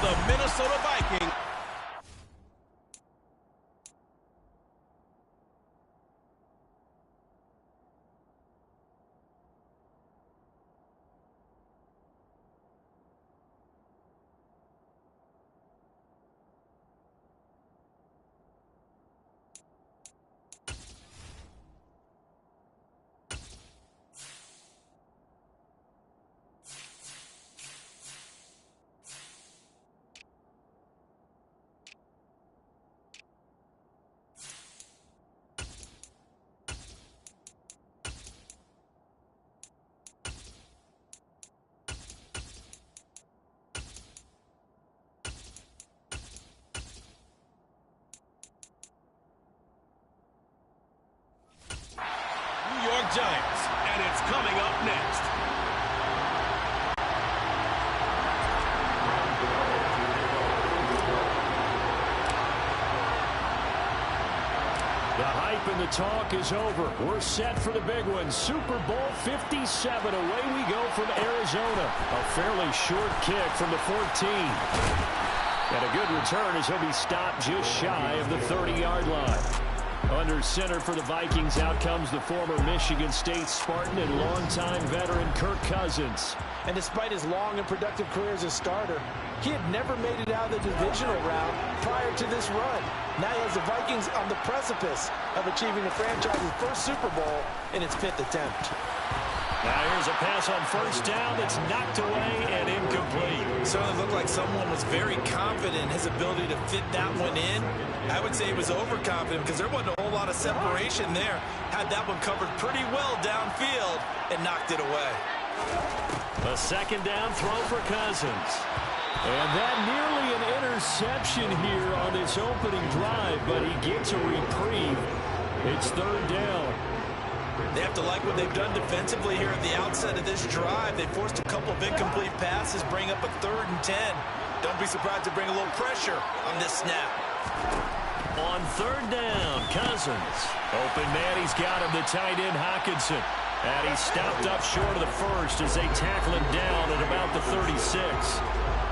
the Minnesota Vikings. Giants, and it's coming up next. The hype and the talk is over. We're set for the big one. Super Bowl 57. Away we go from Arizona. A fairly short kick from the 14. And a good return as he'll be stopped just shy of the 30-yard line. Under center for the Vikings, out comes the former Michigan State Spartan and longtime veteran Kirk Cousins. And despite his long and productive career as a starter, he had never made it out of the divisional round prior to this run. Now he has the Vikings on the precipice of achieving the franchise's first Super Bowl in its 5th attempt. Now here's a pass on first down that's knocked away and incomplete. Certainly looked like someone was very confident in his ability to fit that one in. I would say he was overconfident because there wasn't a whole lot of separation there. Had that one covered pretty well downfield and knocked it away. A second down throw for Cousins. And that nearly an interception here on this opening drive, but he gets a reprieve. It's third down. They have to like what they've done defensively here at the outset of this drive. They forced a couple of incomplete passes, bring up a 3rd and 10. Don't be surprised to bring a little pressure on this snap. On third down, Cousins. Open man, he's got him, the tight end Hockenson. And he's stopped up short of the first as they tackle him down at about the 36.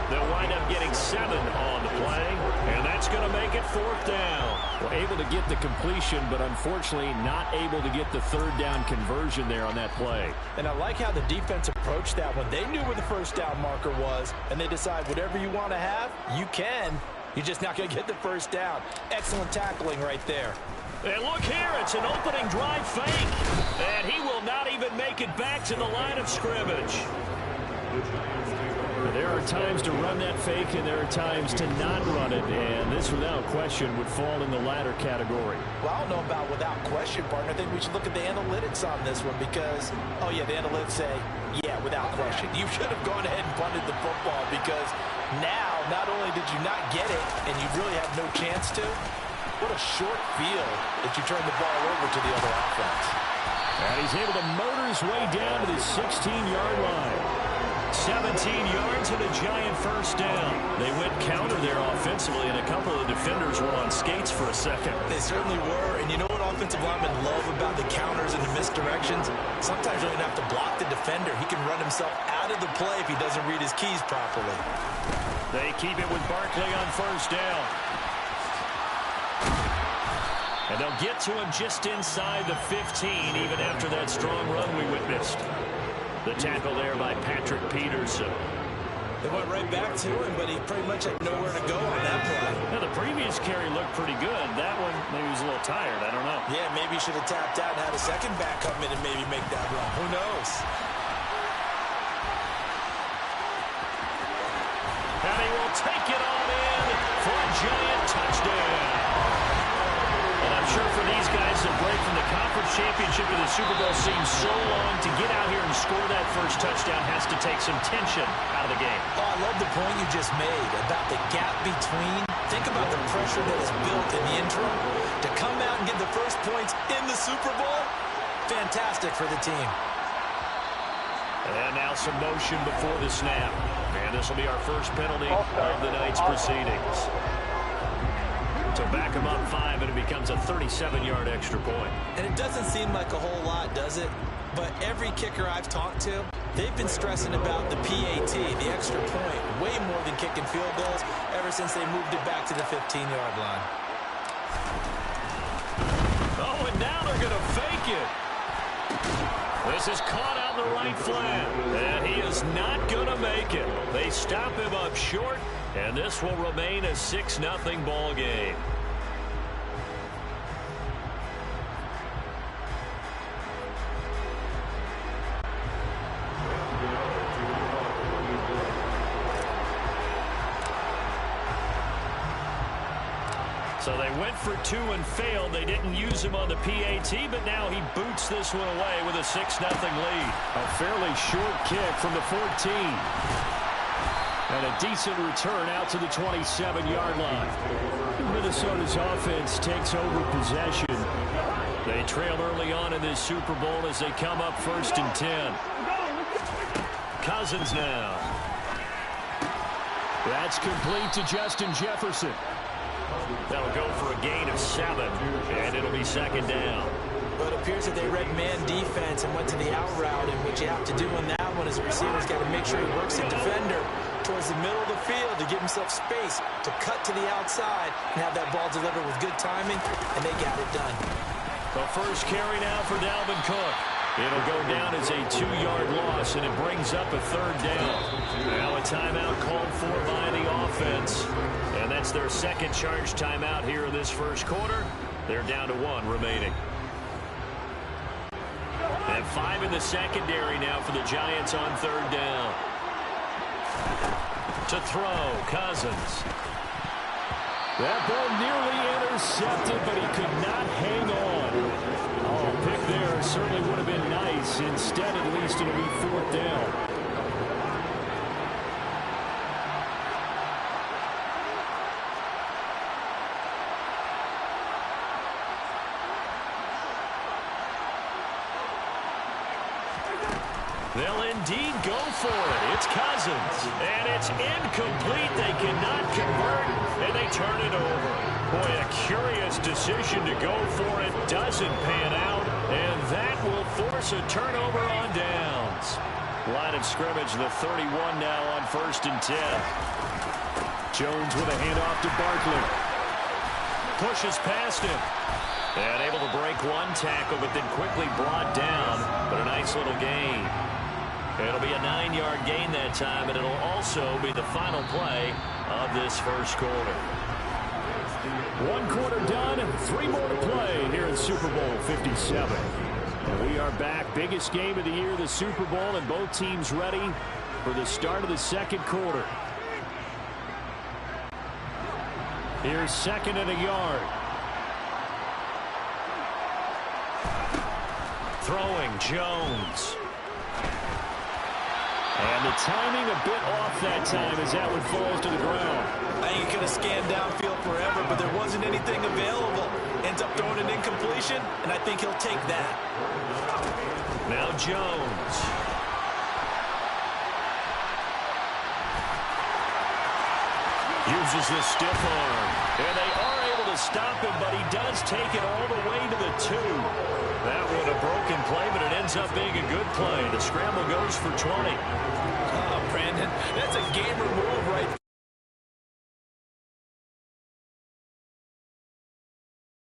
They'll wind up getting 7 on the play, and that's going to make it 4th down. Well, able to get the completion, but unfortunately not able to get the third down conversion there on that play. And I like how the defense approached that one. They knew where the first down marker was, and they decide whatever you want to have, you can. You're just not going to get the first down. Excellent tackling right there. And look here, it's an opening drive fake. And he will not even make it back to the line of scrimmage. There are times to run that fake, and there are times to not run it. And this, without question, would fall in the latter category. Well, I don't know about without question, partner. I think we should look at the analytics on this one because, oh, yeah, the analytics say, yeah, without question. You should have gone ahead and punted the football because now, not only did you not get it, and you really have no chance to, what a short field that you turn the ball over to the other offense. And he's able to motor his way down to the 16-yard line. 17 yards and a giant first down. They went counter there offensively, and a couple of defenders were on skates for a second. They certainly were, and you know what offensive linemen love about the counters and the misdirections? Sometimes you don't even have to block the defender. He can run himself out of the play if he doesn't read his keys properly. They keep it with Barkley on first down. And they'll get to him just inside the 15, even after that strong run we witnessed. The tackle there by Patrick Peterson. They went right back to him, but he pretty much had nowhere to go on that play. Now, the previous carry looked pretty good. That one, maybe he was a little tired. I don't know. Yeah, maybe he should have tapped out and had a second back come in and maybe make that run. Who knows? And he will take it on in for a giant touchdown. And I'm sure for these guys, the break from the conference championship to the Super Bowl seems so long. To get out here and score that first touchdown has to take some tension out of the game. Oh, I love the point you just made about the gap between. Think about the pressure that is built in the interim. To come out and get the first points in the Super Bowl, fantastic for the team. And now some motion before the snap. And this will be our first penalty of the night's proceedings. So back him up 5, and it becomes a 37-yard extra point. And it doesn't seem like a whole lot, does it? but every kicker I've talked to, they've been stressing about the PAT, the extra point, way more than kicking field goals ever since they moved it back to the 15-yard line. Oh, and now they're going to fake it. This is caught out in the right flat, and he is not going to make it. They stop him up short, and this will remain a 6-0 ball game. So they went for 2 and failed. They didn't use him on the PAT, but now he boots this one away with a 6-0 lead. A fairly short kick from the 14. And a decent return out to the 27-yard line. Minnesota's offense takes over possession. They trail early on in this Super Bowl as they come up 1st and 10. Cousins now. That's complete to Justin Jefferson. That'll go for a gain of 7, and it'll be 2nd down. But it appears that they read man defense and went to the out route, and what you have to do in that one is the receiver's got to make sure he works the defender towards the middle of the field to give himself space to cut to the outside and have that ball delivered with good timing, and they got it done. The first carry now for Dalvin Cook. It'll go down as a 2-yard loss, and it brings up a 3rd down. Now a timeout called for by the offense. And that's their second charge timeout here in this first quarter. They're down to 1 remaining. And 5 in the secondary now for the Giants on 3rd down. To throw, Cousins. That ball nearly intercepted, but he could not hang on. Oh, pick there certainly would have been nice. Instead, at least it'll be 4th down. They'll indeed go for it. It's Cousins. And it's incomplete. They cannot convert, and they turn it over. Boy, a curious decision to go for it. Doesn't pan out, and that will force a turnover on downs. Line of scrimmage, the 31 now on 1st and 10. Jones with a handoff to Barkley. Pushes past him. And able to break 1 tackle, but then quickly brought down. But a nice little gain. It'll be a 9-yard gain that time, and it'll also be the final play of this first quarter. 1 quarter done, 3 more to play here in Super Bowl 57. And we are back. Biggest game of the year, the Super Bowl, and both teams ready for the start of the second quarter. Here's 2nd and a yard. Throwing, Jones. And the timing a bit off that time as that one falls to the ground. I think he could have scanned downfield forever, but there wasn't anything available. Ends up throwing an incompletion, and I think he'll take that. Now Jones. Uses the stiff arm. And they are able to stop him, but he does take it all the way to the 2. That one a broken play, but it ends up being a good play. The scramble goes for 20. Oh, Brandon, that's a gamer move right